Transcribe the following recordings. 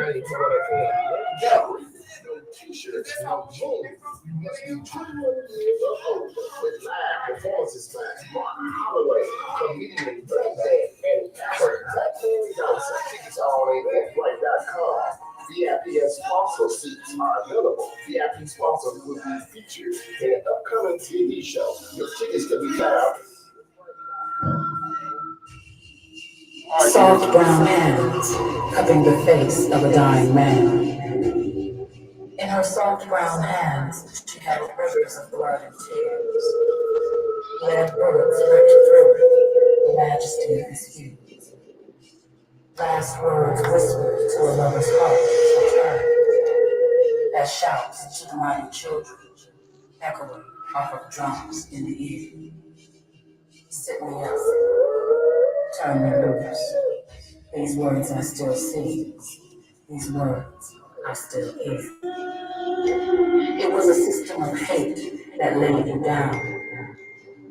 No t-shirts, no jeans. You must be 21 years or older with live performances by Mark Holloway, comedian BaoBab, and Blackman Johnson. Tickets are on Eventbrite.com. VIP and sponsor seats are available. VIP sponsors will be featured in an upcoming TV show. Your tickets can be found. Soft brown hands cupping the face of a dying man. In her soft brown hands, she held rivers of blood and tears. Red words ripped through the majesty of his hue. Last words whispered to a lover's heart returned, as shouts to the mighty children, echoing off of drums in the ear. Sit me up, turn me loose. These words I still see. These words I still hear. It was a system of hate that laid you down.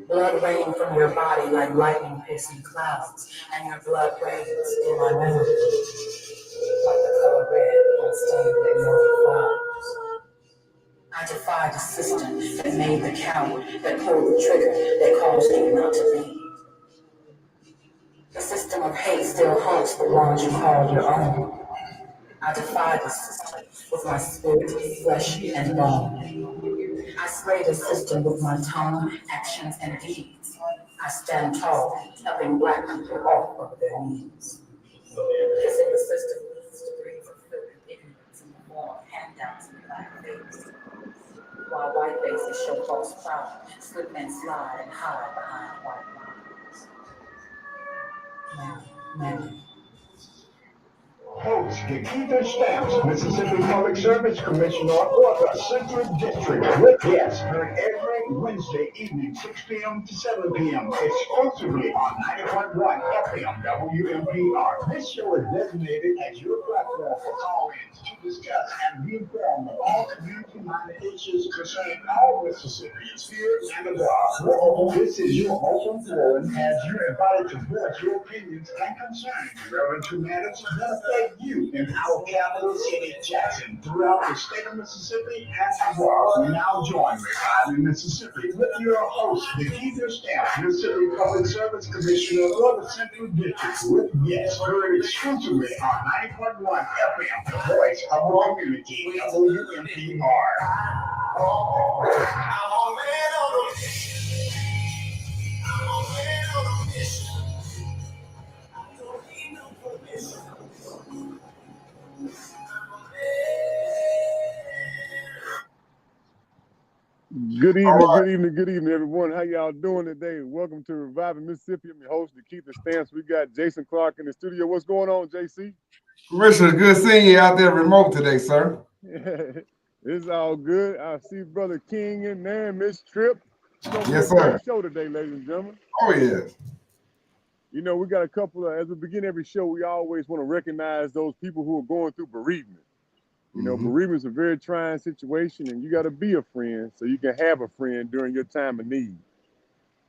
Blood rained from your body like lightning-piercing clouds, and your blood rains in my memory, like the color red on stained with morning flowers. I defied the system that made the coward, that pulled the trigger, that caused you not to leave. The system of hate still haunts the ones you call your own. I defied the system with my spirit, flesh, and bone. I slay the system with my tongue, actions, and deeds. I stand tall, helping black people off of their knees. Kissing the system leads to breeds of filth and ignorance in the form of handouts and black face. While white faces show false pride, slip and slide and hide behind white lines. Many. Host DeKeither Stamps, Mississippi Public Service Commissioner for the Central District, with guests heard every Wednesday evening, 6 p.m. to 7 p.m. exclusively on 90.1 FM WMPR. This show is designated as your platform for call-ins to discuss and be informed of all community-minded issues concerning all Mississippians here and abroad. This is your open forum as you're invited to voice your opinions and concerns relevant to matters that affect you in our capital city, Jackson, throughout the state of Mississippi and abroad. We now join Reviving Mississippi with your host, DeKeither Stamps, Mississippi Public Service Commissioner for the Central District, with guests heard exclusively on 90.1 FM, the voice of our community, WMPR. Good evening, everyone. How y'all doing today? Welcome to Reviving Mississippi. I'm your host, DeKeither Stamps. We got Jason Clark in the studio. What's going on, JC? Commissioner, good seeing you out there remote today, sir. It's all good. I see Brother King in there, Miss Tripp. Yes, sir. Show today, ladies and gentlemen. Oh, yes. You know, we got a couple of, as we begin every show, we always want to recognize those people who are going through bereavement. You know, bereavement is a very trying situation, and you got to be a friend so you can have a friend during your time of need.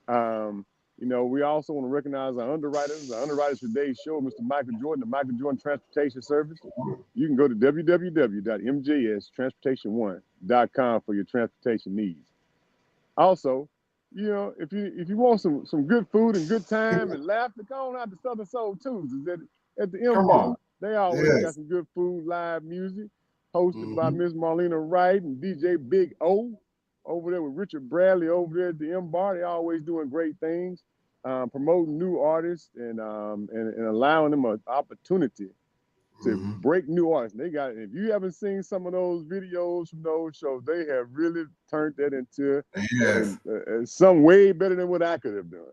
You know, we also want to recognize our underwriters. The underwriters for today's show, Mr. Michael Jordan, the Michael Jordan Transportation Service. You can go to www.mjstransportation1.com for your transportation needs. Also, you know, if you want some good food and good time and laughter, go on out to Southern Soul Tuesdays at the M Bar. They always got some good food, live music, hosted by Miss Marlena Wright and DJ Big O over there with Richard Bradley over there at the M Bar. They always doing great things, promoting new artists and allowing them an opportunity to break new artists. They got, if you haven't seen some of those videos from those shows, they have really turned that into some way better than what I could have done.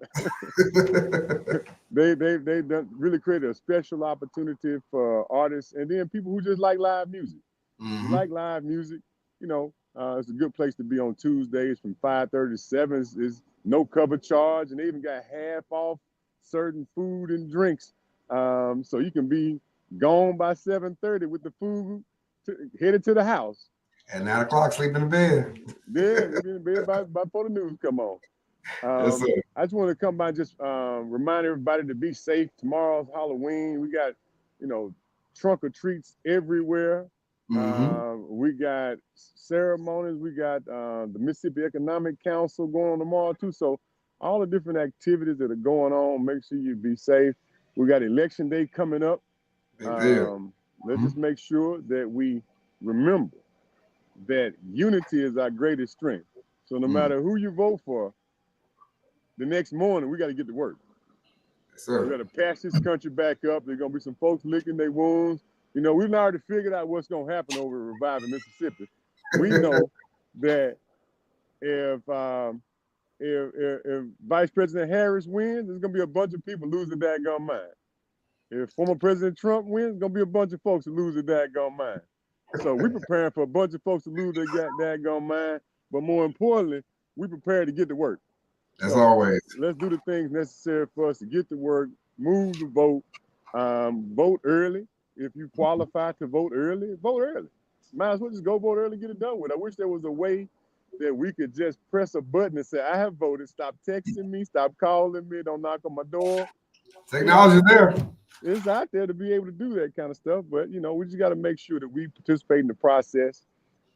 They've done, really created a special opportunity for artists and then people who just like live music. You like live music, you know, it's a good place to be on Tuesdays from 5:30 to 7. Is no cover charge, and they even got half off certain food and drinks. So you can be gone by 7:30 with the food headed to the house. At 9 o'clock, sleep in the bed. Yeah, be in bed by before the news come on. Yes, sir. I just want to come by and just remind everybody to be safe. Tomorrow's Halloween. We got, you know, trunk or treats everywhere. We got ceremonies. We got the Mississippi Economic Council going on tomorrow too. So all the different activities that are going on, make sure you be safe. We got election day coming up. Let's just make sure that we remember that unity is our greatest strength. So no matter who you vote for, the next morning we got to get to work. We got to patch this country back up. There's gonna be some folks licking their wounds. You know, we've already figured out what's gonna happen over at Reviving Mississippi. We know that if Vice President Harris wins, there's gonna be a bunch of people losing their daggone mind. If former President Trump wins, there's gonna be a bunch of folks who lose their daggone mind. So we're preparing for a bunch of folks to lose their daggone mind, but more importantly, we prepared to get to work. As always. Let's do the things necessary for us to get to work, move to vote, vote early. If you qualify to vote early, vote early. Might as well just go vote early, get it done with. I wish there was a way that we could just press a button and say, I have voted. Stop texting me, stop calling me, don't knock on my door. Technology's there. It's out there to be able to do that kind of stuff. But, you know, we just got to make sure that we participate in the process,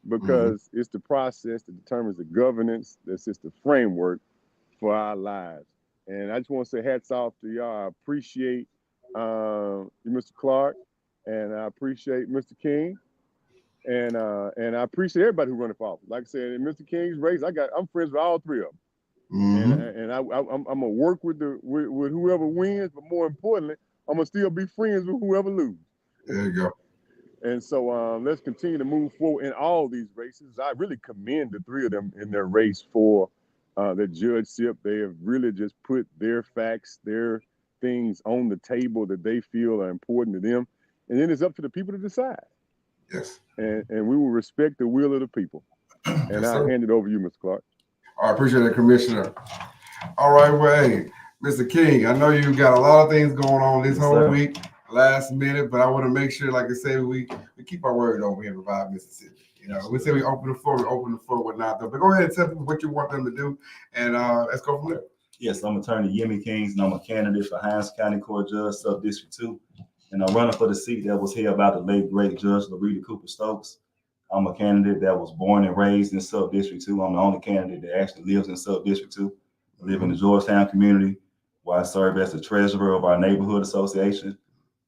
because it's the process that determines the governance, that's just the framework for our lives. And I just want to say hats off to y'all. I appreciate you, Mr. Clark, and I appreciate Mr. King, and I appreciate everybody who running for office. Like I said, in Mr. King's race, I'm friends with all three of them, and I'm gonna work with whoever wins, but more importantly, I'm gonna still be friends with whoever loses. There you go. And so let's continue to move forward in all these races. I really commend the three of them in their race for the judgeship. They have really just put their facts, their things on the table that they feel are important to them. And then it's up to the people to decide. Yes. And we will respect the will of the people. And I'll hand it over to you, Mr. Clark. I appreciate that, Commissioner. All right, well, hey, Mr. King, I know you got a lot of things going on this whole week, last minute, but I want to make sure, like I said, we keep our word over here in Revive Mississippi. You know, we say we open the floor, whatnot, though. But go ahead and tell people what you want them to do, and let's go from there. Yes, I'm attorney Yemi Kings, and I'm a candidate for Hinds County Court Judge, Sub-District 2. And I'm running for the seat that was held by the late, great Judge Larita Cooper Stokes. I'm a candidate that was born and raised in Sub-District 2. I'm the only candidate that actually lives in Sub-District 2. I live in the Georgetown community, where I serve as the treasurer of our neighborhood association.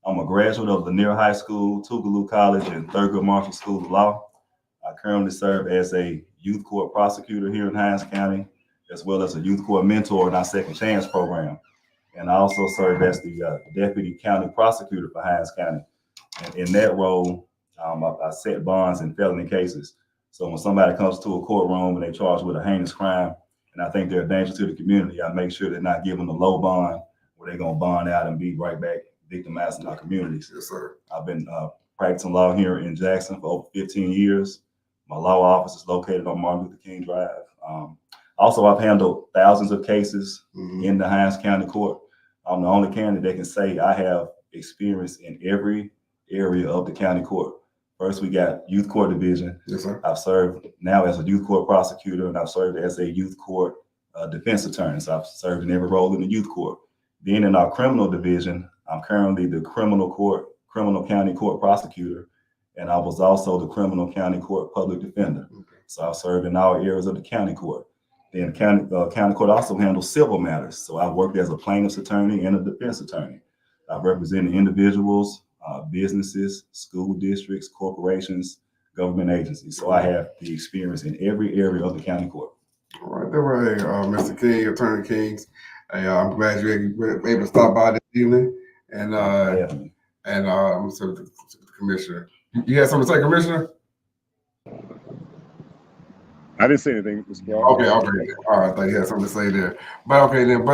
I'm a graduate of Lanier High School, Tougaloo College, and Thurgood Marshall School of Law. I currently serve as a youth court prosecutor here in Hinds County, as well as a youth court mentor in our Second Chance program. And I also serve as the deputy county prosecutor for Hinds County. And in that role, I set bonds in felony cases. So when somebody comes to a courtroom and they're charged with a heinous crime, and I think they're a danger to the community, I make sure they're not given a low bond where they're going to bond out and be right back victimized in our communities. Yes, sir. I've been practicing law here in Jackson for over 15 years. My law office is located on Martin Luther King Drive. Also, I've handled thousands of cases in the Hinds County Court. I'm the only candidate that can say I have experience in every area of the county court. First, we got youth court division. Yes, sir. I've served now as a youth court prosecutor, and I've served as a youth court defense attorney. So I've served in every role in the youth court. Then in our criminal division, I'm currently the criminal county court prosecutor, and I was also the criminal county court public defender. So I've served in all areas of the county court. Then county court also handles civil matters. So I've worked as a plaintiff's attorney and a defense attorney. I've represented individuals, businesses, school districts, corporations, government agencies. So I have the experience in every area of the county court. All right, there were Mr. King, Attorney Kings. I'm glad you were able to stop by this evening. And so the Commissioner. You had something to say, Commissioner? I didn't say anything, Mr. Clark. Okay. All right, I thought you had something to say there. But okay then.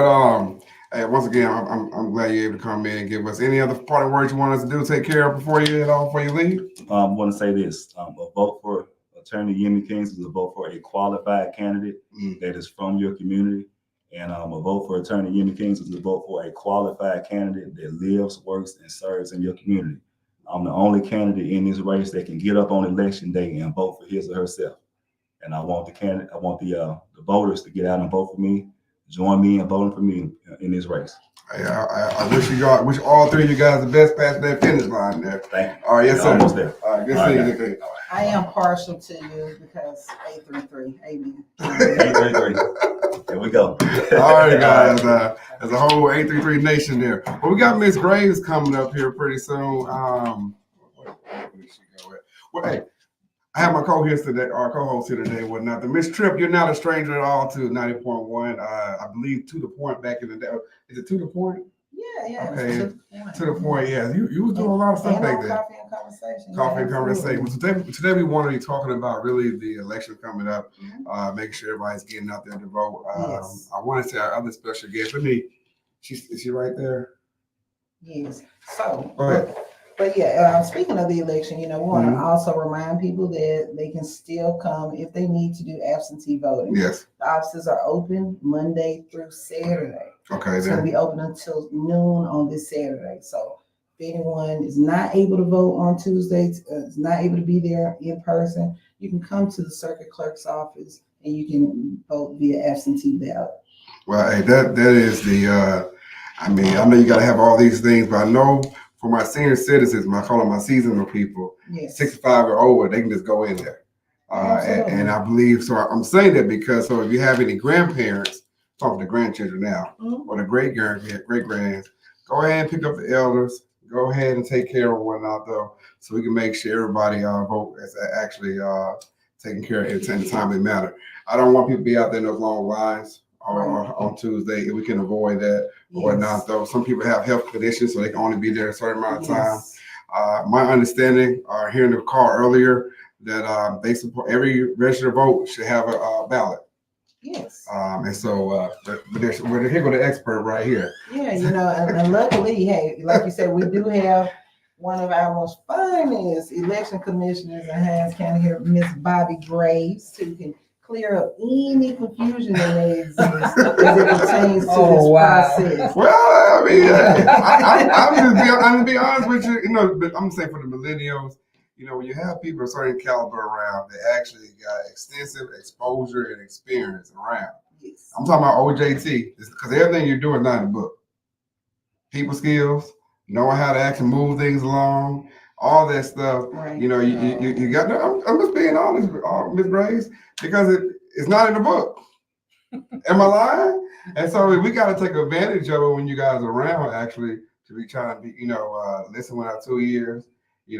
Hey, once again, I'm glad you're able to come in and give us any other parting words you want us to do, take care of before you leave. I want to say this: a vote for Attorney Yemi Kings is a vote for a qualified candidate that is from your community, and a vote for Attorney Yemi Kings is a vote for a qualified candidate that lives, works, and serves in your community. I'm the only candidate in this race that can get up on election day and vote for his or herself. And I want the voters to get out and vote for me, join me in voting for me in this race. I wish all three of you guys the best past that finish line there. Thank you. All right, yes, You're sir. almost there. All right, good All right, seeing you guys. today. I am partial to you because 833. Amen. 833. Here we go. All right, guys. There's a whole 833 nation there. Well, we got Miss Graves coming up here pretty soon. Where did she go at? Well, hey, I have my co-host today, here today, whatnot. Miss Tripp, you're not a stranger at all to 90.1. I believe To The Point back in the day. Is it To The Point? Yeah. Okay. To the point, yeah. You was doing a lot of stuff back there. Coffee and conversation. Coffee and conversation. Well, today we want to be talking about really the election coming up, making sure everybody's getting out there to vote. Yes. I want to say our other special guest. Is she right there? Yes. So, Go ahead. but yeah, speaking of the election, we want to also remind people that they can still come if they need to do absentee voting. Yes. The offices are open Monday through Saturday. Okay. It's going to be open until noon on this Saturday. So if anyone is not able to vote on Tuesdays, is not able to be there in person, you can come to the circuit clerk's office and you can vote via absentee ballot. Well, hey, that is the. I know you got to have all these things, but I know for my senior citizens, I call them my seasonal people, Yes. 65 or over, they can just go in there. And I believe, so I'm saying that because, so if you have any grandparents, talking to grandchildren now, or the great grands, go ahead and pick up the elders, go ahead and take care of whatnot though, so we can make sure everybody vote is actually taken care of in a timely manner. I don't want people to be out there in those long lines on Tuesday if we can avoid that or whatnot though. Some people have health conditions, so they can only be there a certain amount of time. My understanding, hearing the call earlier, that they support every registered vote should have a ballot. Yes. And so, but here go the expert right here. Yeah, and luckily, hey, like you said, we do have one of our most finest election commissioners in Hines County here, Miss Bobby Graves, who can clear up any confusion that may exist as it pertains to this process. Well, I'm just be honest with you. But I'm saying for the millennials, when you have people of certain caliber around, they actually got extensive exposure and experience around. Yes. I'm talking about OJT, because everything you're doing is not in the book. People skills, knowing how to actually move things along, all that stuff. Right. You got to, I'm just being honest, Ms. Graves, because it's not in the book. Am I lying? And so we got to take advantage of it when you guys are around, actually, to be trying to be, listen with our 2 ears,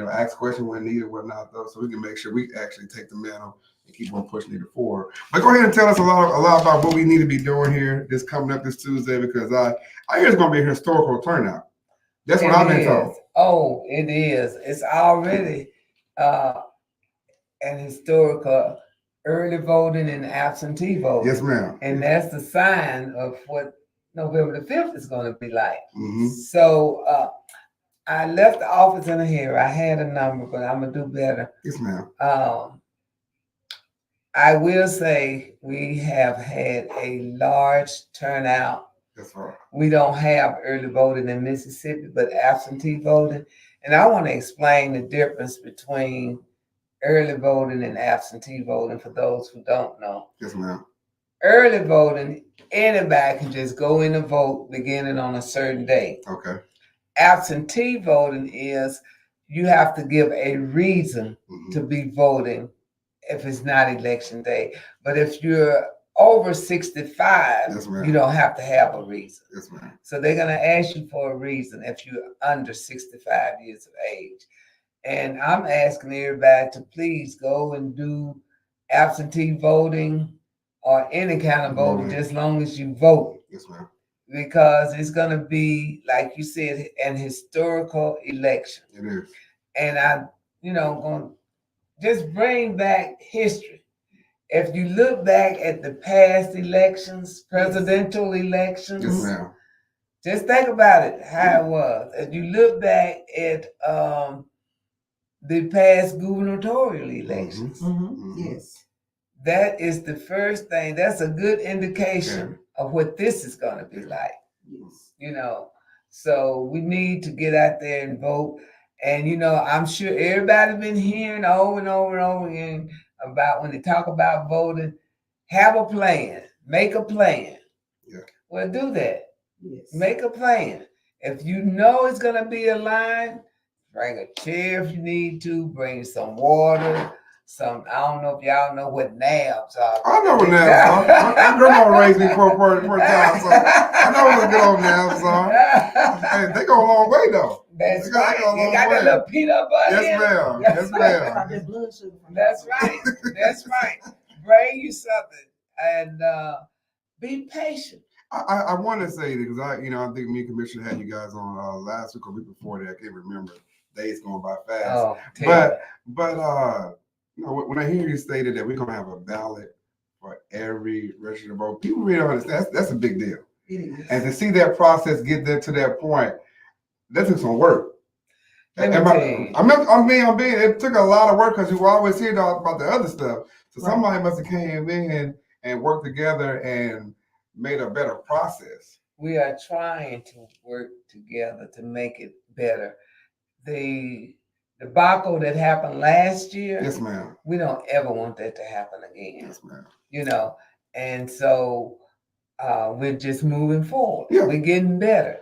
ask questions when needed, whatnot, though, so we can make sure we actually take the mantle and keep on pushing it forward. But go ahead and tell us a lot about what we need to be doing here coming up this Tuesday, because I hear it's going to be a historical turnout. That's what I've been told. Oh, it is. It's already an historical early voting and absentee voting. Yes, ma'am. And that's the sign of what November the 5th is going to be like. Mm-hmm. So I left the office in a hurry. I had a number, but I'm going to do better. Yes, ma'am. I will say we have had a large turnout. That's right. We don't have early voting in Mississippi, but absentee voting. And I want to explain the difference between early voting and absentee voting for those who don't know. Yes, ma'am. Early voting, anybody can just go in and vote beginning on a certain day. Okay. Absentee voting is you have to give a reason to be voting if it's not election day. But if you're over 65, yes, you don't have to have a reason. Yes, ma'am. So they're going to ask you for a reason if you're under 65 years of age. And I'm asking everybody to please go and do absentee voting or any kind of voting, just as long as you vote. Yes, ma'am. Because it's going to be, like you said, an historical election. It is. And I, going to just bring back history. If you look back at the past elections, presidential elections, yes, ma'am. Just think about it, how it was. If you look back at the past gubernatorial elections, yes, that is the first thing. That's a good indication of what this is going to be like. Yes. So we need to get out there and vote. And, I'm sure everybody's been hearing over and over and over again about when they talk about voting, have a plan, make a plan. Yeah. Well, do that. Yes. Make a plan. If you know it's gonna be a line, bring a chair if you need to. Bring some water. I don't know if y'all know what nabs are. I know what nabs are. My grandma raised me for a time, so I know what good old nabs are. Hey, they go a long way though. That's They right. go a You long got way. that little peanut butter. Yes, in it. ma'am. Yes, ma'am. Got that blood sugar. That's right. That's right. Bring you something and be patient. I want to say that because I think me and Commissioner had you guys on last week or week before that. I can't remember. Days going by fast. Oh, but when I hear you stated that we're gonna have a ballot for every registered vote, people really don't understand. That's a big deal. It is. And to see that process get there to that point, that took some work. Let me tell you. It took a lot of work because you were always hearing about the other stuff. So Right. somebody must have came in and worked together and made a better process. We are trying to work together to make it better. The debacle that happened last year, Yes, ma'am. we don't ever want that to happen again. Yes, ma'am. And so we're just moving forward. Yeah. We're getting better.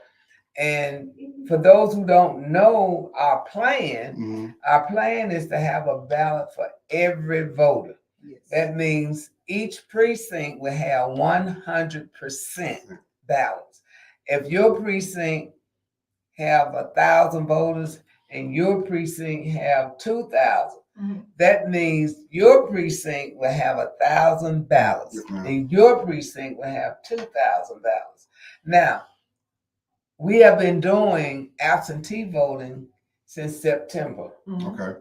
And for those who don't know our plan, our plan is to have a ballot for every voter. Yes. That means each precinct will have 100% ballots. If your precinct have 1,000 voters and your precinct have 2,000, that means your precinct will have 1,000 ballots, Yes, and your precinct will have 2,000 ballots. Now, we have been doing absentee voting since September. Okay.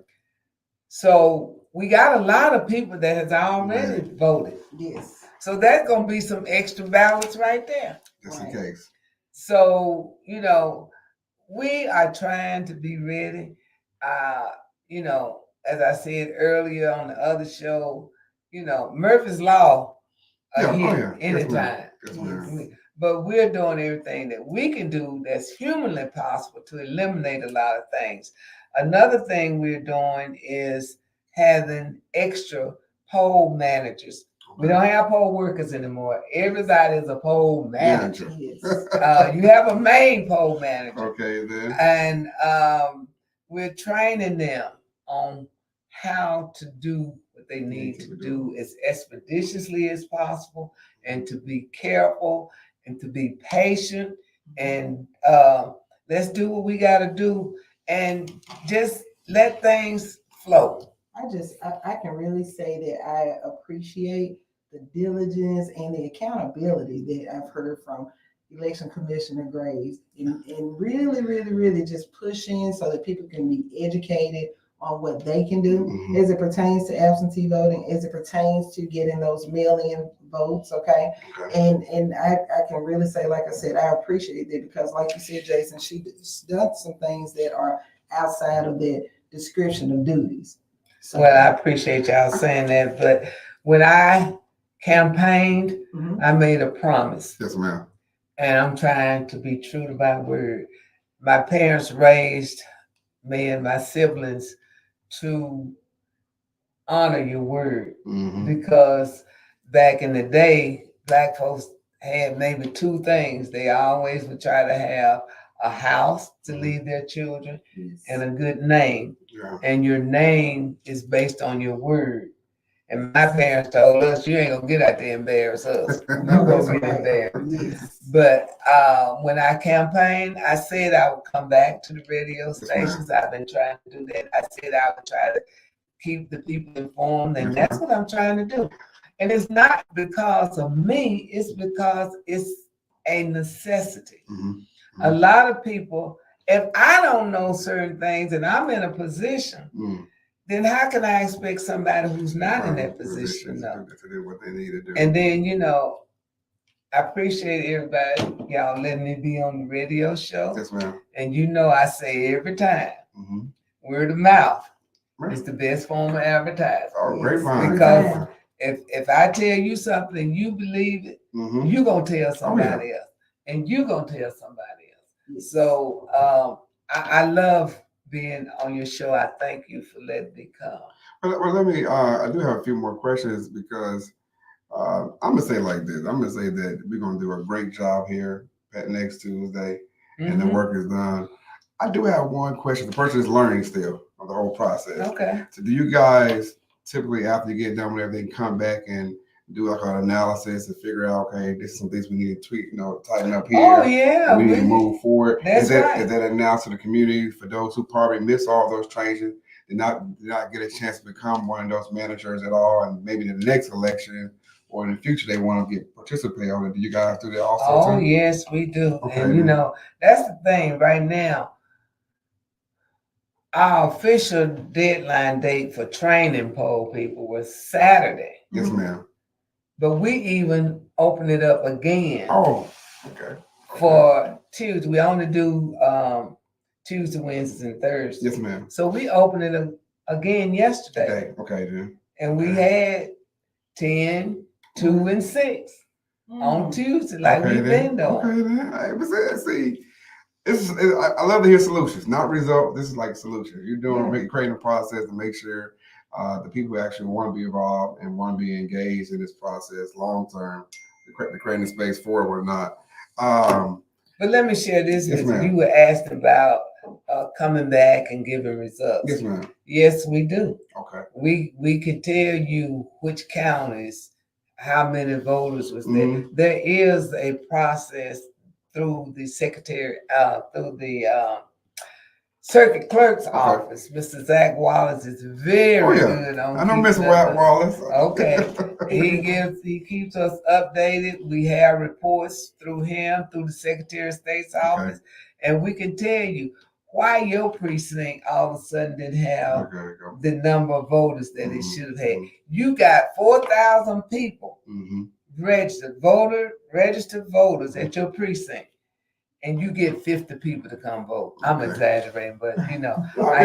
So we got a lot of people that has already voted. Yes. So that's going to be some extra ballots right there. Just in case. So, we are trying to be ready. As I said earlier on the other show, Murphy's Law here anytime. Yes, ma'am. But we're doing everything that we can do that's humanly possible to eliminate a lot of things. Another thing we're doing is having extra poll managers. We don't have poll workers anymore. Everybody is a poll manager. Yes. You have a main poll manager. Okay, then. And we're training them on how to do what they need to do as expeditiously as possible, and to be careful and to be patient, and let's do what we got to do and just let things flow. I can really say that I appreciate the diligence and the accountability that I've heard from Election Commissioner Graves, and really, really, really just pushing so that people can be educated on what they can do as it pertains to absentee voting, as it pertains to getting those mail-in votes, okay? And I can really say, like I said, I appreciate that because like you said, Jason, she's done some things that are outside of that description of duties. So, well, I appreciate y'all saying that, but when I campaigned, I made a promise. Yes, ma'am. And I'm trying to be true to my word. My parents raised me and my siblings to honor your word, because back in the day, Black folks had maybe two things. They always would try to have a house to leave their children and a good name. Yeah. And your name is based on your word. And my parents told us, you ain't gonna get out there and embarrass us. You gonna get embarrassed. But when I campaigned, I said I would come back to the radio stations. I've been trying to do that. I said I would try to keep the people informed, and that's what I'm trying to do. And it's not because of me, it's because it's a necessity. A lot of people, if I don't know certain things and I'm in a position, then how can I expect somebody who's not in that position to know? To do what they need to do. And then, I appreciate everybody, y'all letting me be on the radio show. Yes, ma'am. And I say every time, word of mouth is the best form of advertising. Oh, great mind. Because if I tell you something, you believe it, you're going to tell somebody else. And you're going to tell somebody else. So I love being on your show. I thank you for letting me come. Well, let me, I do have a few more questions because I'm gonna say it like this. I'm gonna say that we're gonna do a great job here at next Tuesday, and the Mhm. work is done. I do have one question. The person is learning still of the whole process. Okay. So, do you guys typically, after you get done with everything, come back and do like an analysis and figure out, okay, this is some things we need to tweak, tighten up here. Oh yeah, We need to move forward. That's Is that right. is that announced to the community for those who probably miss all those changes, did not get a chance to become one of those managers at all, and maybe the next election or in the future they want to participate on it? Do you guys do that also Oh too? yes, we do. Okay, And that's the thing right now. Our official deadline date for training poll people was Saturday. Yes, ma'am. But we even open it up again. Oh, okay. For Tuesday. We only do Tuesday, Wednesdays, and Thursdays. Yes, ma'am. So we opened it again yesterday. Okay, then. And we had 10, 2, and 6 on Tuesday, like we've been doing. Okay, then. Hey, but see, I love to hear solutions, not results. This is like solutions. You're creating a process to make sure the people who actually want to be involved and want to be engaged in this process long term, creating a space for it or not. But let me share this Yes, with you. ma'am. You were asked about coming back and giving results. Yes, ma'am. Yes, we do. Okay. We can tell you which counties, how many voters was there. Mhm. There is a process through the secretary, through the circuit clerk's office. Mr. Zach Wallace is very good on. I know Mr. Wallace. Okay, he keeps us updated. We have reports through him, through the Secretary of State's office, and we can tell you why your precinct all of a sudden didn't have the number of voters that it should have had. You got 4,000 people registered voters at your precinct, and you get 50 people to come vote. I'm exaggerating, but why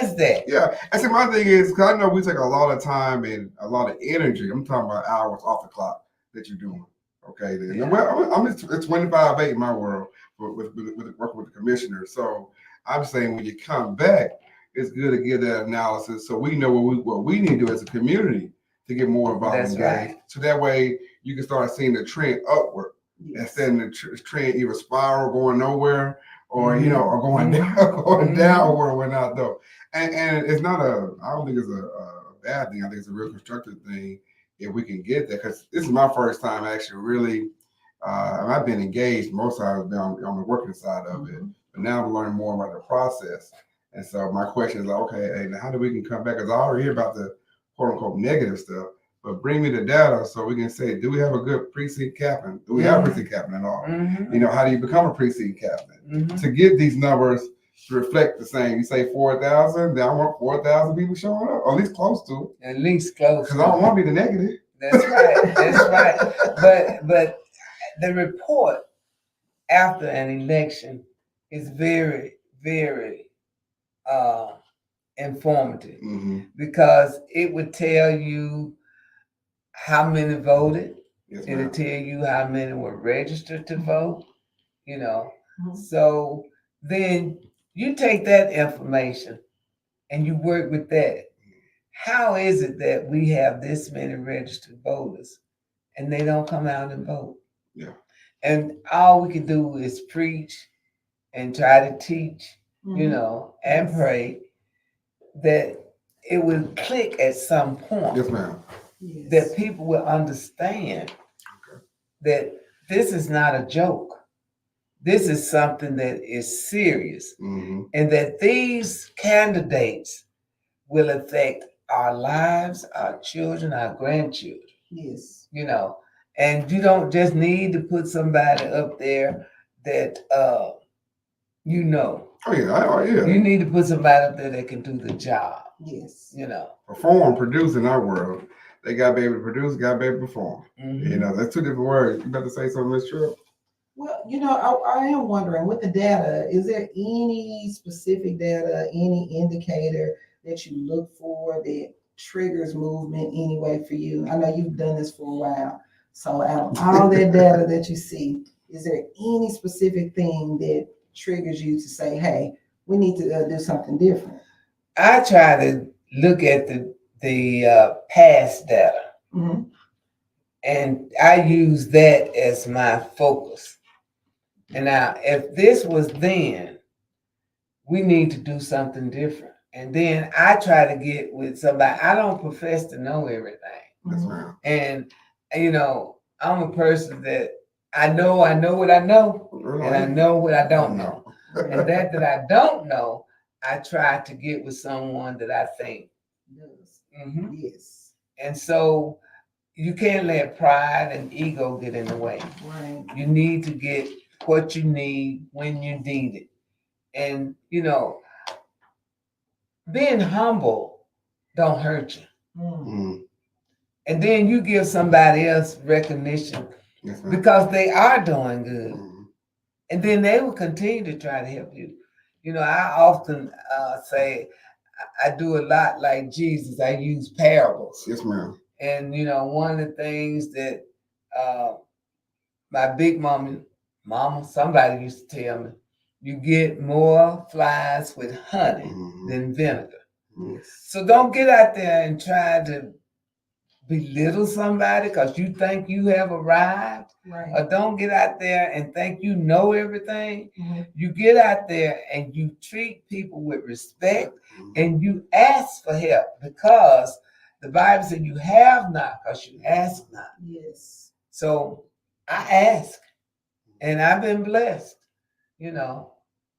is that? Yeah, and see, my thing is, because I know we take a lot of time and a lot of energy. I'm talking about hours off the clock that you're doing. Okay, then. Yeah. Well, I'm at 25/8 in my world with working with the commissioner. So I'm saying when you come back, it's good to get that analysis so we know what we need to do as a community to get more involved and engaged. Right. So that way you can start seeing the trend upward instead of the trend either spiral going nowhere or or going downward or not though. And it's not I don't think it's a bad thing. I think it's a real constructive thing if we can get there, because this is my first time actually really I've been engaged most times on the working side of it, but now I'm learning more about the process. And so my question is like, okay, hey, now how do we can come back? Because I already hear about the quote unquote negative stuff, but bring me the data so we can say, do we have a good precinct captain? Do we have a precinct captain at all? How do you become a precinct captain? To get these numbers to reflect the same. You say 4,000, then I want 4,000 people showing up, or at least close to it. At least close. Because I don't want to be the negative. That's right. That's right. But the report after an election is very, very informative because it would tell you how many voted. It'll tell you how many were registered to vote. So then you take that information and you work with that. How is it that we have this many registered voters and they don't come out and vote? Yeah. And all we can do is preach and try to teach, and pray that it will click at some point. Yes, ma'am. That people will understand that this is not a joke. This is something that is serious, and that these candidates will affect our lives, our children, our grandchildren. Yes. And you don't just need to put somebody up there that Oh yeah. You need to put somebody up there that can do the job. Yes. Perform, produce in our world. They got to be able to produce, got to be able to perform. That's two different words. You about to say something, Ms. Tripp? Well, I am wondering with the data, is there any specific data, any indicator that you look for that triggers movement anyway for you? I know you've done this for a while. So out of all that data that you see, is there any specific thing that triggers you to say, hey, we need to do something different? I try to look at the the past data. Mhm. And I use that as my focus. And now, if this was then, we need to do something different. And then I try to get with somebody. I don't profess to know everything. Yes, ma'am. And, you know, I'm a person that I know what I know, and I know what I don't know. And that I don't know, I try to get with someone that I think Yes. Mhm. Yes. And so you can't let pride and ego get in the way. Right. You need to get what you need when you need it. And, you know, being humble don't hurt you. Mm. And then you give somebody else recognition Yes, ma'am. because they are doing good. Mhm. And then they will continue to try to help you. You know, I often say I do a lot like Jesus. I use parables. Yes, ma'am. And, you know, one of the things that my big mama, somebody used to tell me, you get more flies with honey than vinegar. Mhm. So don't get out there and try to belittle somebody because you think you have arrived. Right. Or don't get out there and think you know everything. Mhm. You get out there and you treat people with respect and you ask for help because the Bible said you have not because you ask not. Yes. So I ask and I've been blessed, you know.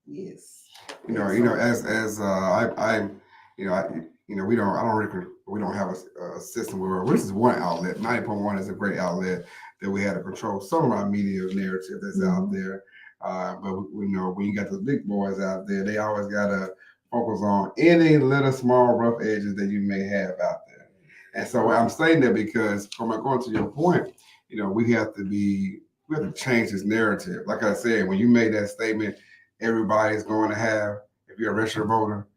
Yes. You know, as we don't have a system where this is one outlet. 90.1 is a great outlet that we had to control some of our media narrative that's out there. But we know when you got the big boys out there, they always gotta focus on any little small rough edges that you may have out there. And so I'm saying that because going to your point, you know, we have to change this narrative. Like I said, when you made that statement, everybody's going to have, if you're a registered voter,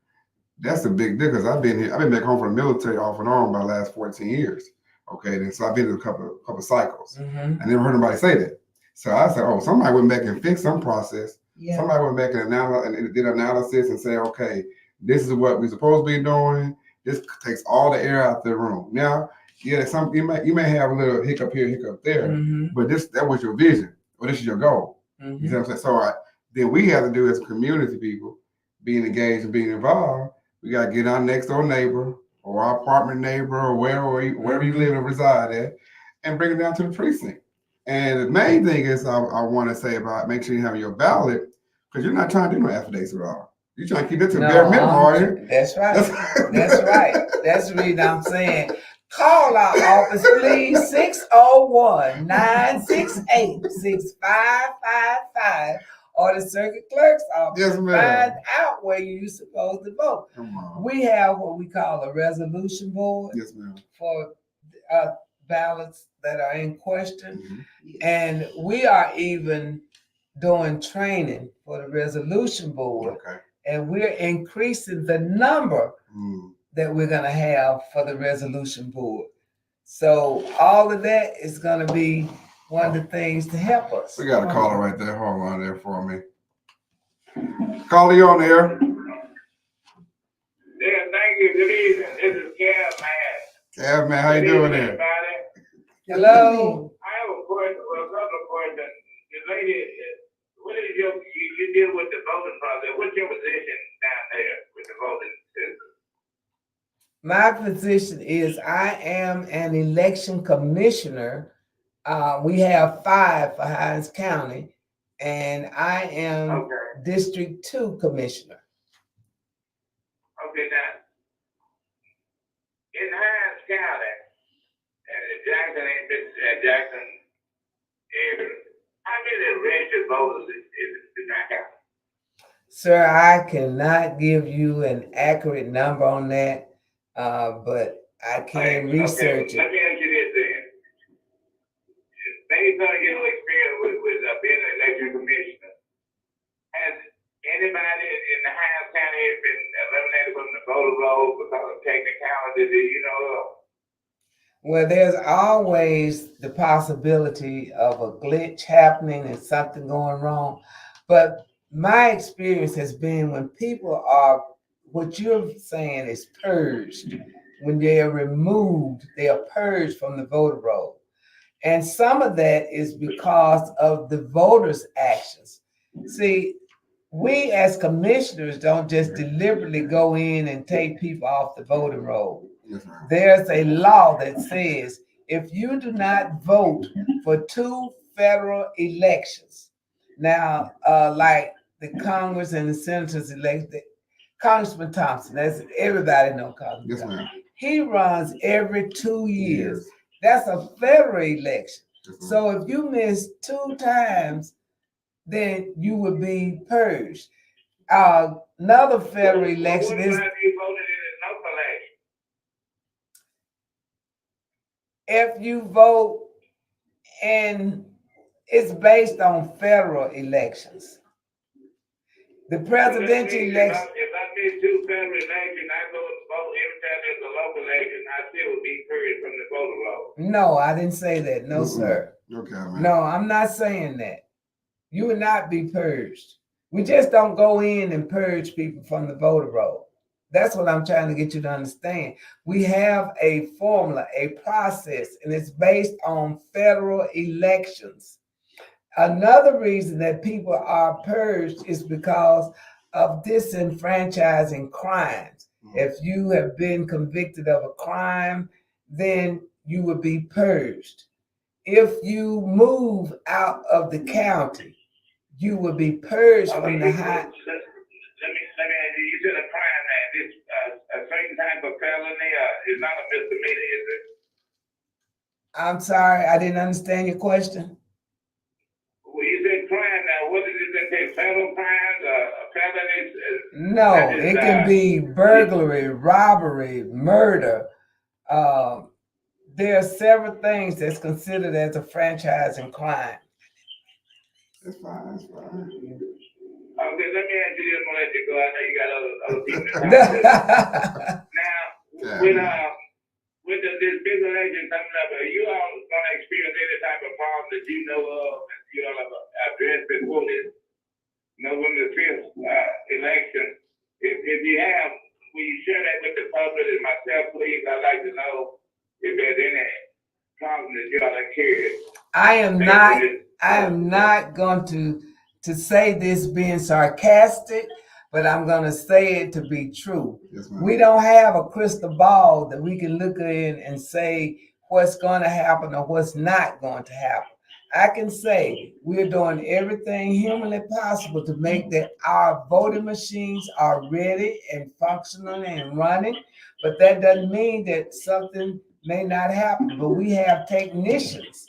that's a big deal because I've been back home from the military off and on by the last 14 years. Okay, and so I've been through a couple cycles. I never heard anybody say that. So I said, oh, somebody went back and fixed some process. Yeah. Somebody went back and did analysis and said, okay, this is what we're supposed to be doing. This takes all the air out the room. Now, yeah, you may have a little hiccup here, hiccup there, but that was your vision, or this is your goal. You know what I'm saying? So then we have to do as community people, being engaged and being involved. We got to get our next door neighbor or our apartment neighbor or wherever you live and reside at, and bring it down to the precinct. And the main thing is I want to say about make sure you have your ballot because you're not trying to do no affidavits at all. You're trying to keep it to bare minimum, are you? That's right. That's right. That's the reason I'm saying call our office, please, 601-968-6555 or the circuit clerk's office. Yes, to ma'am. find out where you're supposed to vote. Come on. We have what we call a resolution board Yes, ma'am. for ballots that are in question. Yes. And we are even doing training for the resolution board. Okay. And we're increasing the number that we're going to have for the resolution board. So all of that is going to be one of the things to help us. We got a caller right there. Hold on there for me. Caller, you on the air? Yeah, thank you. Good evening. This is Cav, man. Cav, man, how you doing there? Hello. I have a question, a couple of questions. The lady, what is you deal with the voting process? What's your position down there with the voting system? My position is I am an election commissioner. We have 5 for Hines County, and I am District 2 commissioner. Okay, now, in Hines County, Jackson area, how many registered voters is in that county? Sir, I cannot give you an accurate number on that, but I can research it. Let me ask you this then. Based on your experience with being an election commissioner, has anybody in the Hines County been eliminated from the voter roll because of technicality that you know of? Well, there's always the possibility of a glitch happening and something going wrong. But my experience has been when people are, what you're saying is purged, when they are removed, they are purged from the voter roll. And some of that is because of the voters' actions. See, we as commissioners don't just deliberately go in and take people off the voting roll. Yes, ma'am. There's a law that says if you do not vote for 2 federal elections, now, like the Congress and the senators elected, Congressman Thompson, that's everybody know Congressman Yes, Thompson. ma'am. He runs every 2 years. Yes. That's a federal election. Yes, ma'am. So if you miss 2 times, then you would be purged. Another federal election is What if you voted in a local election? if you vote, and it's based on federal elections. The presidential election. If I miss 2 federal elections, I go and vote every time there's a local election, I still would be purged from the voter roll. No, I didn't say that. No, sir. Okay, man. No, I'm not saying that. You would not be purged. We just don't go in and purge people from the voter roll. That's what I'm trying to get you to understand. We have a formula, a process, and it's based on federal elections. Another reason that people are purged is because of disenfranchising crimes. If you have been convicted of a crime, then you would be purged. If you move out of the county, you will be purged from the high. Let me ask you, you said a crime that this a certain type of felony is not a misdemeanor, is it? I'm sorry, I didn't understand your question. Well, you said crime now, what is it that they federal crimes, felonies? No, it can be burglary, robbery, murder. There are several things that's considered as a franchising crime. That's fine. That's fine. Okay, let me ask you this, I'm gonna let you go. I know you got other people to talk to. Now, with this big election coming up, are you all gonna experience any type of problem that you know of and you all have addressed before this November 5th election? If you have, will you share that with the public and myself, please? I'd like to know if there's any problem that you all incurred. I am not going to say this being sarcastic, but I'm going to say it to be true. Yes, ma'am. We don't have a crystal ball that we can look in and say what's going to happen or what's not going to happen. I can say we're doing everything humanly possible to make that our voting machines are ready and functional and running, but that doesn't mean that something may not happen. But we have technicians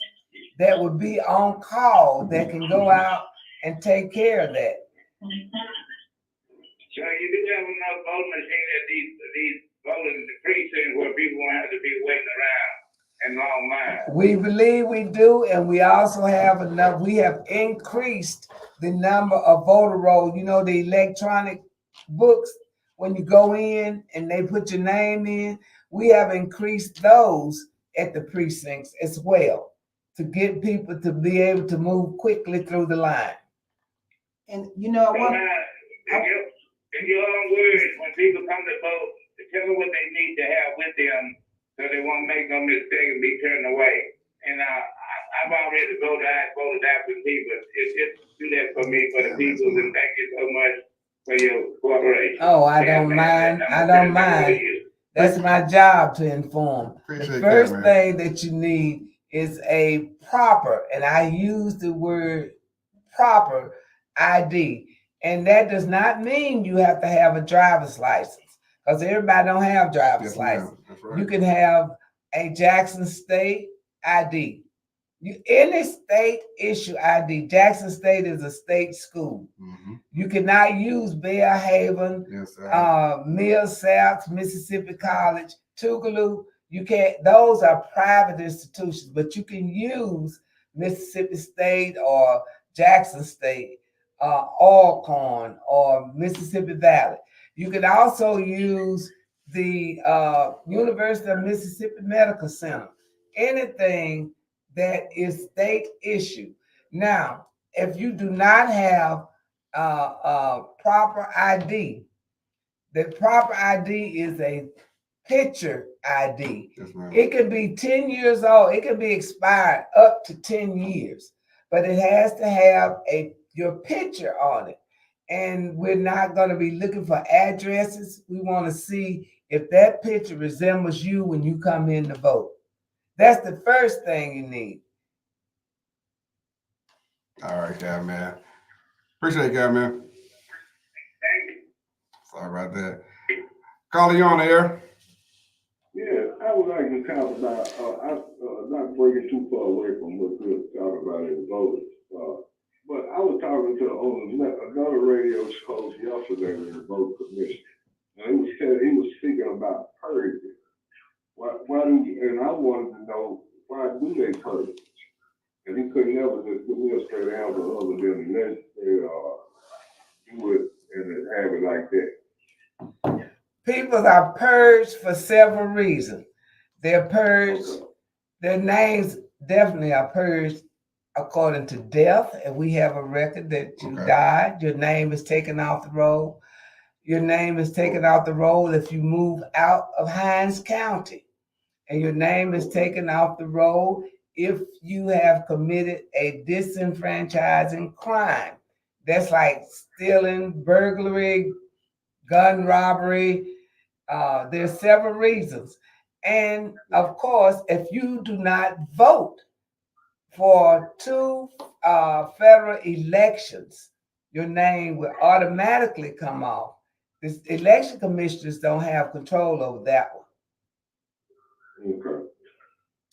that would be on call that can go out and take care of that. So you do have enough voting machines at these voting precincts where people won't have to be waiting around in long lines? We believe we do, and we also have enough. We have increased the number of voter rolls. You know, the electronic books, when you go in and they put your name in, we have increased those at the precincts as well to get people to be able to move quickly through the line. And you know, in your own words, when people come to vote, tell them what they need to have with them so they won't make no mistake and be turned away. And I've already voted absentee, but just do that for me, for the people, and thank you so much for your cooperation. Oh, I don't mind. I don't mind. That's my job to inform. The first thing that you need is a proper, and I use the word proper, ID. And that does not mean you have to have a driver's license, because everybody don't have driver's license. Right. You can have a Jackson State ID. Any state issue ID. Jackson State is a state school. Mm-hmm. You cannot use Belhaven, Mill South, Mississippi College, Tougaloo. You can't. Those are private institutions, but you can use Mississippi State or Jackson State, Alcorn or Mississippi Valley. You can also use the University of Mississippi Medical Center. Anything that is state issue. Now, if you do not have proper ID, the proper ID is a picture ID. Yes, ma'am. It could be 10 years old. It could be expired up to 10 years, but it has to have your picture on it. And we're not going to be looking for addresses. We want to see if that picture resembles you when you come in to vote. That's the first thing you need. All right, Cal, man. Appreciate it, Cal, man. Sorry about that. Caller, you on the air? Yeah, I would like to talk about, not breaking too far away from what we're talking about in voters, but I was talking to another radio host yesterday in the vote commission, and he was speaking about purges. And I wanted to know, why do they purge? And he could never just give me a straight answer other than let's do it and have it like that. People are purged for several reasons. They're purged, their names definitely are purged according to death. If we have a record that you died, your name is taken off the roll. Your name is taken off the roll if you move out of Hinds County. And your name is taken off the roll if you have committed a disenfranchising crime. That's like stealing, burglary, gun robbery. There's several reasons. And of course, if you do not vote for 2 federal elections, your name will automatically come off. The election commissioners don't have control over that one. Okay.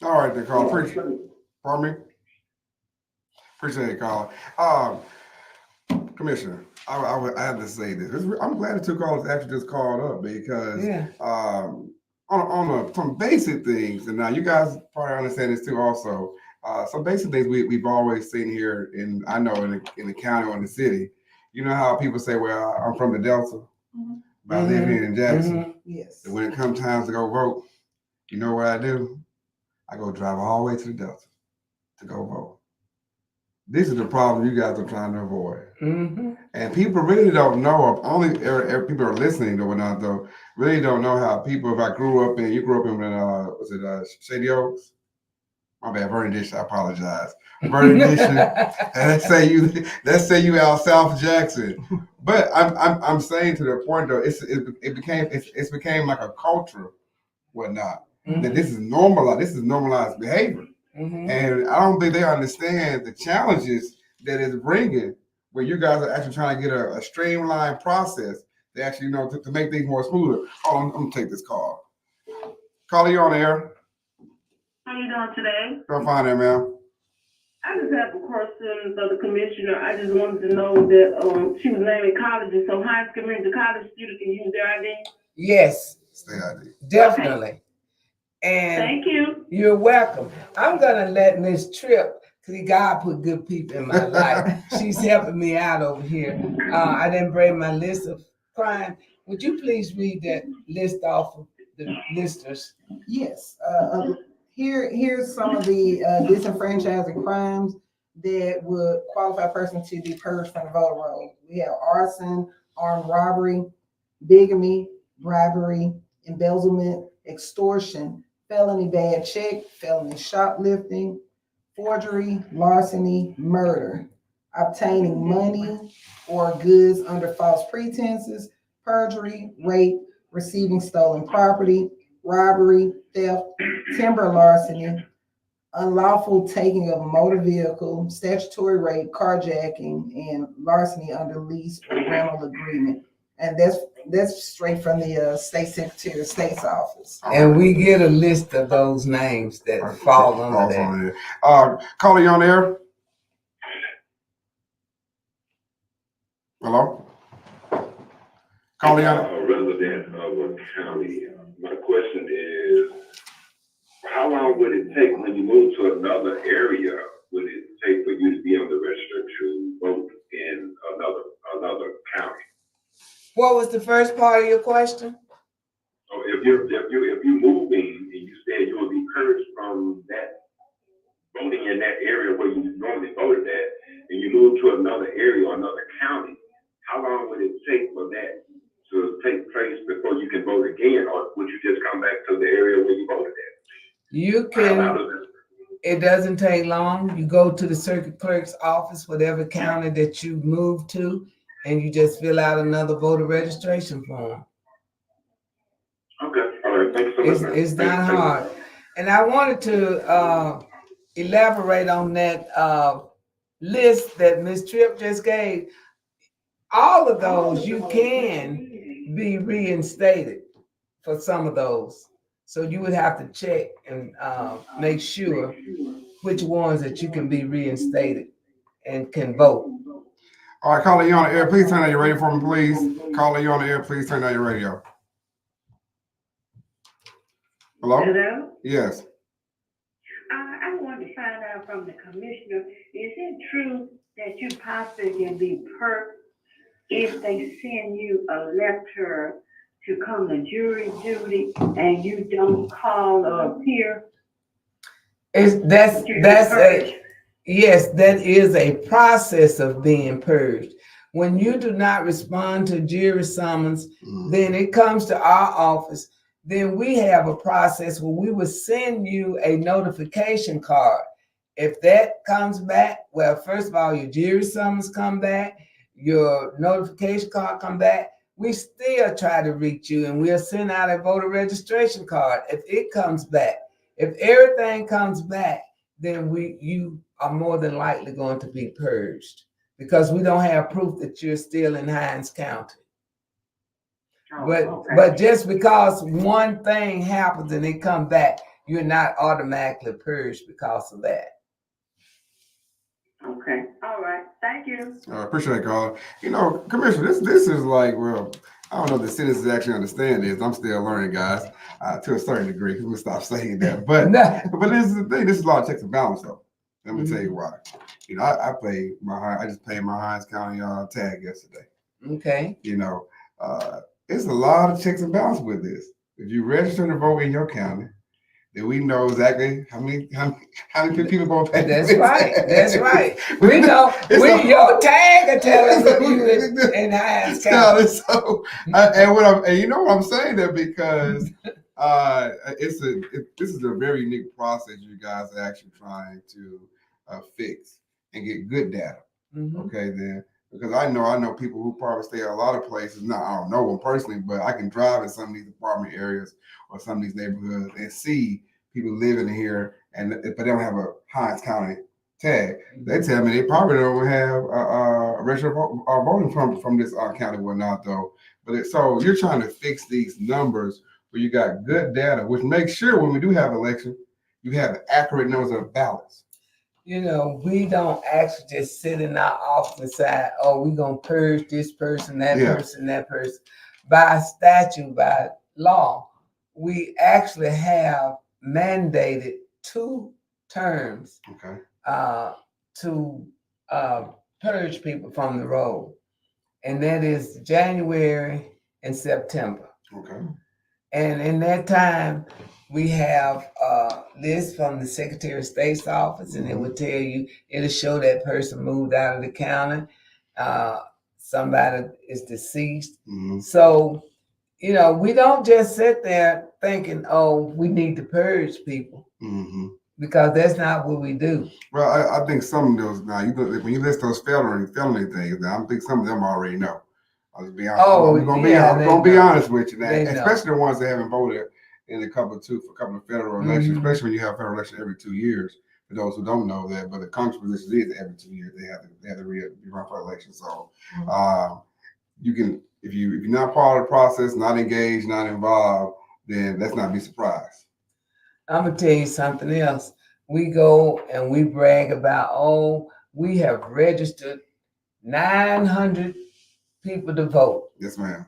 All right, then, caller. Appreciate it. Pardon me? Appreciate it, caller. Commissioner, I have to say this. I'm glad the 2 callers actually just called up because on some basic things, and now you guys probably understand this too also, some basic things we've always seen here in the county or in the city. You know how people say, well, I'm from the Delta, but I live here in Jackson. Yes. And when it comes time to go vote, you know what I do? I go drive all the way to the Delta to go vote. This is the problem you guys are trying to avoid. And people really don't know, people are listening to whatnot though, really don't know how people, you grew up in, Shady Oaks? My bad, Vernon Dish, I apologize. Vernon Dish, and let's say you out South Jackson. But I'm saying to the point though, it became like a culture, whatnot. That this is normalized behavior. And I don't think they understand the challenges that it's bringing when you guys are actually trying to get a streamlined process to actually, to make things more smoother. I'm going to take this call. Caller, you on the air? How you doing today? I'm fine there, ma'am. I just have a question for the commissioner. I just wanted to know that she was naming colleges, so Hinds Community College students can use their ID? Yes. State ID. Definitely. Okay. And thank you. You're welcome. I'm going to let Miss Tripp, because God put good people in my life. She's helping me out over here. I didn't bring my list of crime. Would you please read that list off of the listeners? Yes. Here's some of the disenfranchising crimes that would qualify a person to be purged from the voter roll. We have arson, armed robbery, bigamy, bribery, embezzlement, extortion, felony bad check, felony shoplifting, forgery, larceny, murder, obtaining money or goods under false pretenses, perjury, rape, receiving stolen property, robbery, theft, timber larceny, unlawful taking of a motor vehicle, statutory rape, carjacking, and larceny under lease or rental agreement. And that's straight from the State Secretary of State's office. And we get a list of those names that fall under that. Caller, you on air? Hello? Caller, you on air? A resident of a county. My question is, how long would it take when you move to another area? Would it take for you to be on the register to vote in another county? What was the first part of your question? So if you're moving and you said you will be purged from that voting in that area where you normally voted at, and you move to another area or another county, how long would it take for that to take place before you can vote again, or would you just come back to the area where you voted at? You can, it doesn't take long. You go to the circuit clerk's office, whatever county that you moved to, and you just fill out another voter registration form. Okay, all right, thank you so much. It's not hard. And I wanted to elaborate on that list that Ms. Tripp just gave. All of those you can be reinstated for some of those. So you would have to check and make sure which ones that you can be reinstated and can vote. All right, caller, you on the air. Please turn on your radio for me, please. Caller, you on the air. Please turn on your radio. Hello? Hello? Yes. I wanted to find out from the commissioner, is it true that you possibly can be perked if they send you a letter to come to jury duty and you don't call or appear? Yes, that is a process of being purged. When you do not respond to jury summons, then it comes to our office. Then we have a process where we will send you a notification card. If that comes back, well, first of all, your jury summons come back, your notification card come back, we still try to reach you and we'll send out a voter registration card if it comes back. If everything comes back, then you are more than likely going to be purged because we don't have proof that you're still in Hinds County. But just because one thing happens and it come back, you're not automatically purged because of that. Okay, all right, thank you. I appreciate it, caller. You know, Commissioner, this is like, well, I don't know if the citizens actually understand this. I'm still learning, guys, to a certain degree. We'll stop saying that. But this is the thing. This is a lot of checks and balance, though. Let me tell you why. You know, I just paid my Hinds County tag yesterday. Okay. You know, it's a lot of checks and balance with this. If you register to vote in your county, then we know exactly how many people going to pay. That's right. That's right. We know. Your tag will tell us if you in Hinds County. So, and you know what I'm saying that because this is a very unique process you guys are actually trying to fix and get good data. Okay, then. Because I know people who probably stay at a lot of places. Now, I don't know them personally, but I can drive in some of these apartment areas or some of these neighborhoods and see people living here, but they don't have a Hinds County tag. They tell me they probably don't have a registered voting from this county or whatnot, though. But so you're trying to fix these numbers where you got good data, which makes sure when we do have election, you have accurate numbers of ballots. You know, we don't actually just sit in our office and say, oh, we're going to purge this person, that person, that person. By statute, by law, we actually have mandated 2 terms to purge people from the roll. And that is January and September. Okay. And in that time, we have a list from the Secretary of State's office, and it will tell you, it'll show that person moved out of the county, somebody is deceased. So, you know, we don't just sit there thinking, oh, we need to purge people, because that's not what we do. Well, I think some of those, now, when you list those felony things, I think some of them already know. I'll just be honest. I'm gonna be honest with you now, especially the ones that haven't voted in for a couple of federal elections, especially when you have federal elections every 2 years. For those who don't know that, but the Congress position is every 2 years they have to run for election. So you can, if you're not part of the process, not engaged, not involved, then let's not be surprised. I'm gonna tell you something else. We go and we brag about, oh, we have registered 900 people to vote. Yes, ma'am.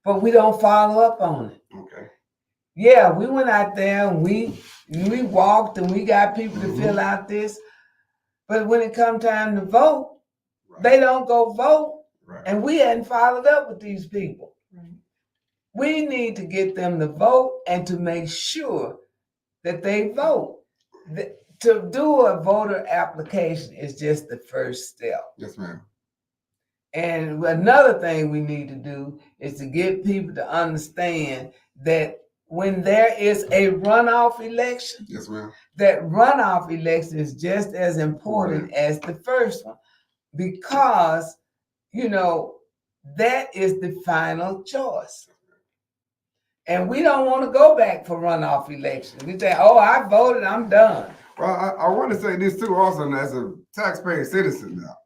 But we don't follow up on it. Okay. Yeah, we went out there and we walked and we got people to fill out this. But when it come time to vote, they don't go vote. And we hadn't followed up with these people. We need to get them to vote and to make sure that they vote. To do a voter application is just the first step. Yes, ma'am. And another thing we need to do is to get people to understand that when there is a runoff election, Yes, ma'am. that runoff election is just as important as the first one, because, you know, that is the final choice. And we don't want to go back for runoff elections. We say, oh, I voted, I'm done. Well, I want to say this too also, as a taxpayer citizen now.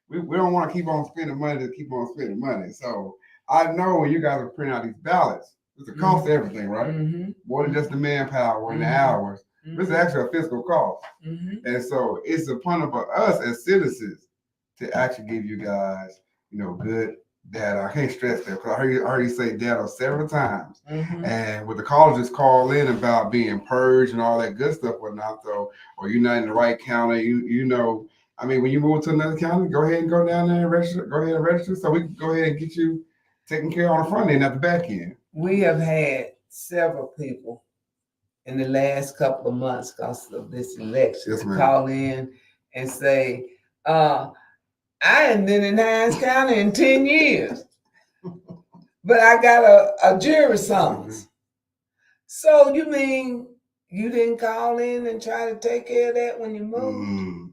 We don't want to keep on spending money to keep on spending money. So I know when you guys are printing out these ballots, it's a cost to everything, right? Mm-hmm. More than just the manpower and the hours. This is actually a fiscal cost. And so it's upon us as citizens to actually give you guys, you know, good data. I can't stress that because I heard you say data several times. And with the colleges call in about being purged and all that good stuff, whatnot, though, or you're not in the right county, you know, I mean, when you move to another county, go ahead and go down there and register. Go ahead and register so we can go ahead and get you taken care of on the front end, not the back end. We have had several people in the last couple of months because of this election call in and say, I hadn't been in Hines County in 10 years, but I got a jury summons. So you mean you didn't call in and try to take care of that when you moved?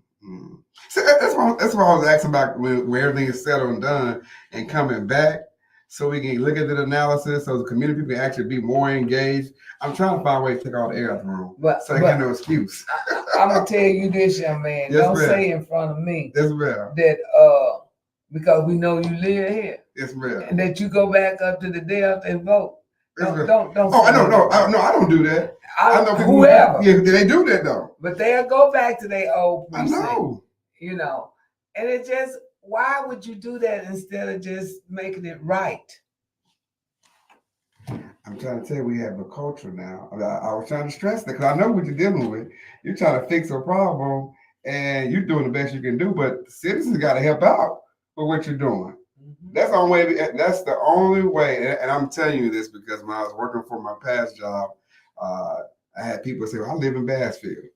So that's why I was asking about when everything is settled and done and coming back, so we can look at the analysis, so the community people can actually be more engaged. I'm trying to find a way to take all the air out the room, so they have no excuse. I'm gonna tell you this, young man. Yes, don't ma'am. say in front of me that because we know you live here. Yes, ma'am. And that you go back up to the Delta and vote. Don't. Oh, I don't do that. I know people whoever. They do that though. But they'll go back to their old precinct. I know. You know, and it just, why would you do that instead of just making it right? I'm trying to tell you, we have a culture now. I was trying to stress that because I know what you're dealing with. You're trying to fix a problem and you're doing the best you can do, but the citizens got to help out with what you're doing. That's the only way. That's the only way. And I'm telling you this because when I was working for my past job, I had people say, well, I live in Bassfield.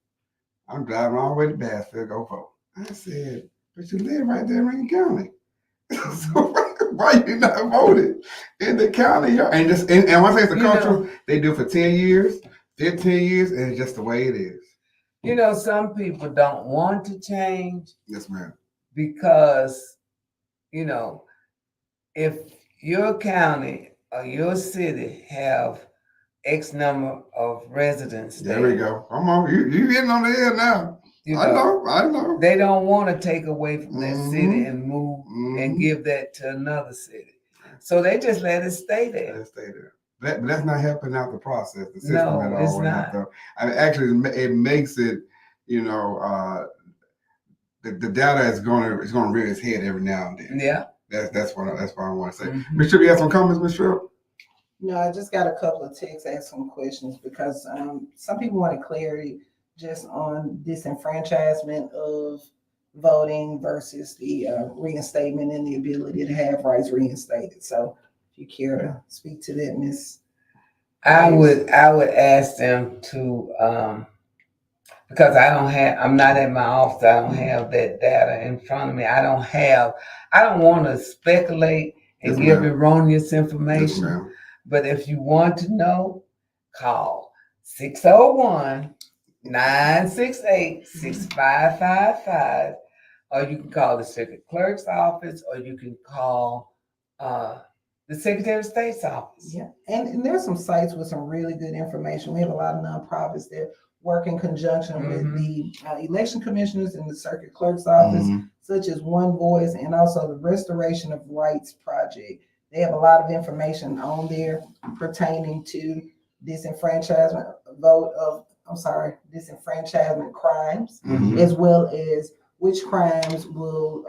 I'm driving all the way to Bassfield, go vote. I said, but you live right there in Rankin County. So why you not voted in the county? And when I say it's a culture, they do it for 10 years, 15 years, and it's just the way it is. You know, some people don't want to change. Yes, ma'am. Because, you know, if your county or your city have X number of residents there we go. Come on, you getting on the air now. I know. They don't want to take away from that city and move and give that to another city. So they just let it stay there. Let it stay there. But that's not helping out the process. The system no, at all. It's not. I mean, actually, it makes it, you know, the data is going to rear its head every now and then. Yeah. That's what I want to say. Micheal, you have some comments, Micheal? No, I just got a couple of texts, ask some questions because some people wanted clarity just on disenfranchisement of voting versus the reinstatement and the ability to have rights reinstated. So if you care to speak to that, Ms. I would ask them to because I'm not at my office, I don't have that data in front of me. I don't want to speculate and give erroneous information. But if you want to know, call 601-968-6555, or you can call the circuit clerk's office, or you can call the Secretary of State's office. Yeah, and there's some sites with some really good information. We have a lot of nonprofits that work in conjunction with the election commissioners and the circuit clerk's office, such as One Voice and also the Restoration of Rights Project. They have a lot of information on there pertaining to disenfranchisement crimes, as well as which crimes will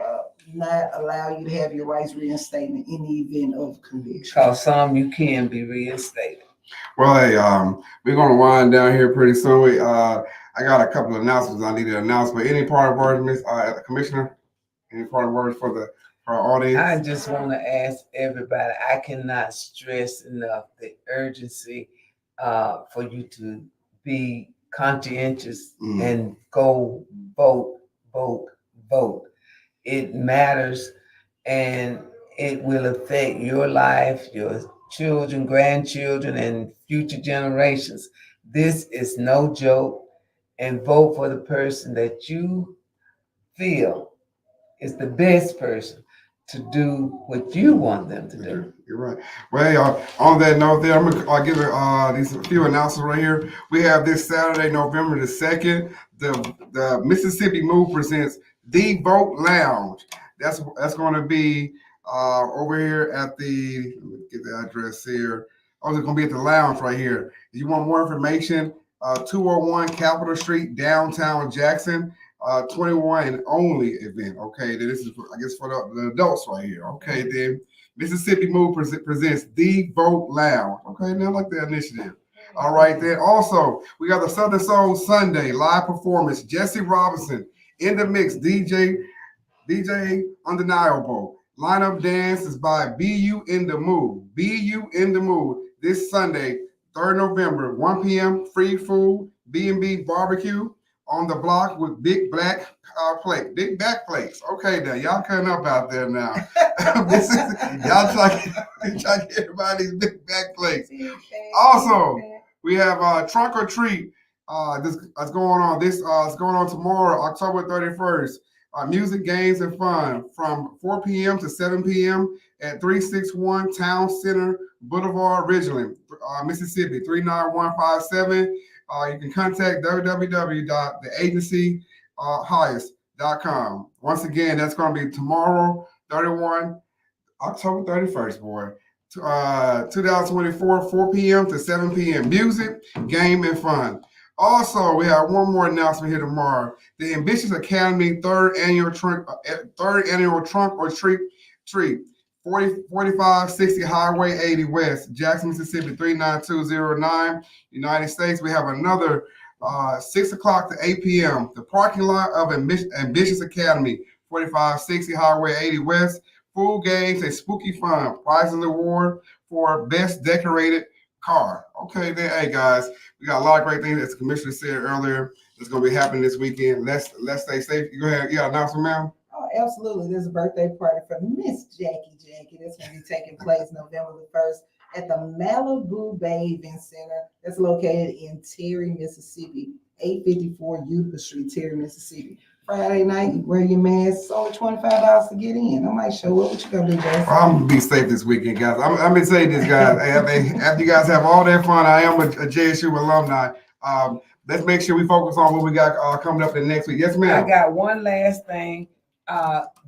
not allow you to have your rights reinstated in the event of conviction. Because some you can be reinstated. Well, hey, we're going to wind down here pretty soon. I got a couple of announcements I need to announce, but any part of words, Ms. Commissioner? Any part of words for our audience? I just want to ask everybody, I cannot stress enough the urgency for you to be conscientious and go vote. It matters. and it will affect your life, your children, grandchildren, and future generations. This is no joke, and vote for the person that you feel is the best person to do what you want them to do. You're right. Well, on that note, there I'm gonna give these few announcements right here. We have this Saturday, November the 2nd, the Mississippi Move presents The Vote Lounge. That's going to be over here at the. Let me get the address here. Oh, it's going to be at the lounge right here. If you want more information, 201 Capitol Street, downtown Jackson. 21 and only event. Okay, this is I guess for the adults right here. Okay, then Mississippi Move presents The Vote Lounge. Okay, now I like that initiative. All right, then also we got the Southern Soul Sunday live performance. Jesse Robinson in the mix. DJ Undeniable. Lineup dance is by BU in the Mood. BU in the Mood this Sunday, 3rd November, 1 p.m. Free food, B&B barbecue. On the block with big black big back plates. Okay, now y'all cutting up out there now. This is y'all trying to get everybody these big back plates. Also, we have Trunk or Treat. This is going on. This is going on tomorrow, October 31st. Music, games, and fun from 4 p.m. to 7 p.m. at 361 Town Center Boulevard, Ridgeland, Mississippi 39157. You can contact www.theagencyhighest.com. Once again, that's going to be tomorrow, October 31st, boy. 2024, 4 p.m. to 7 p.m. Music, game, and fun. Also, we have one more announcement here tomorrow. The Ambitious Academy third annual trunk or treat. 4560 Highway 80 West, Jackson, Mississippi 39209, United States. We have another 6 o'clock to 8 p.m. The parking lot of Ambitious Academy, 4560 Highway 80 West. Food, games, and spooky fun. Prize and award for best decorated car. Okay, then, hey guys, we got a lot of great things as the commissioner said earlier. That's going to be happening this weekend. Let's stay safe. You go ahead. You got an announcement, ma'am? Oh, absolutely. There's a birthday party for Miss Jackie. That's going to be taking place November the 1st at the Malibu Bathing Center. That's located in Terry, Mississippi, 854 Utica Street, Terry, Mississippi. Friday night, you wear your mask. It's only $25 to get in. I might show up. What you gonna do, Jason? I'm gonna be safe this weekend, guys. I'm gonna say this, guys. After you guys have all that fun, I am a JSU alumni. Let's make sure we focus on what we got coming up the next week. Yes, ma'am. I got one last thing.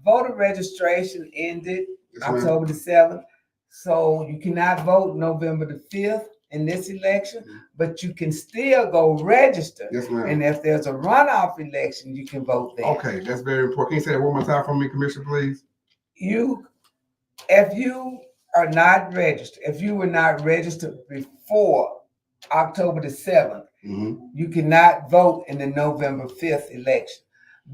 Voter registration ended October the 7th, so you cannot vote November the 5th in this election, but you can still go register. Yes, ma'am. And if there's a runoff election, you can vote there. Okay, that's very important. Can you say that one more time for me, Commissioner, please? If you are not registered, if you were not registered before October the 7th, you cannot vote in the November 5th election.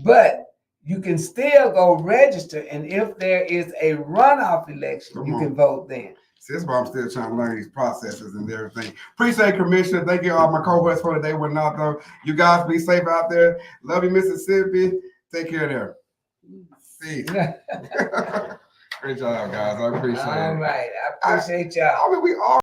But you can still go register, and if there is a runoff election, you can vote then. See, that's why I'm still trying to learn these processes and everything. Appreciate it, Commissioner. Thank you all my co-hosts for today. We're not though. You guys be safe out there. Love you, Mississippi. Take care there. See. Great job, guys. I appreciate it. All right. I appreciate y'all. I mean, we all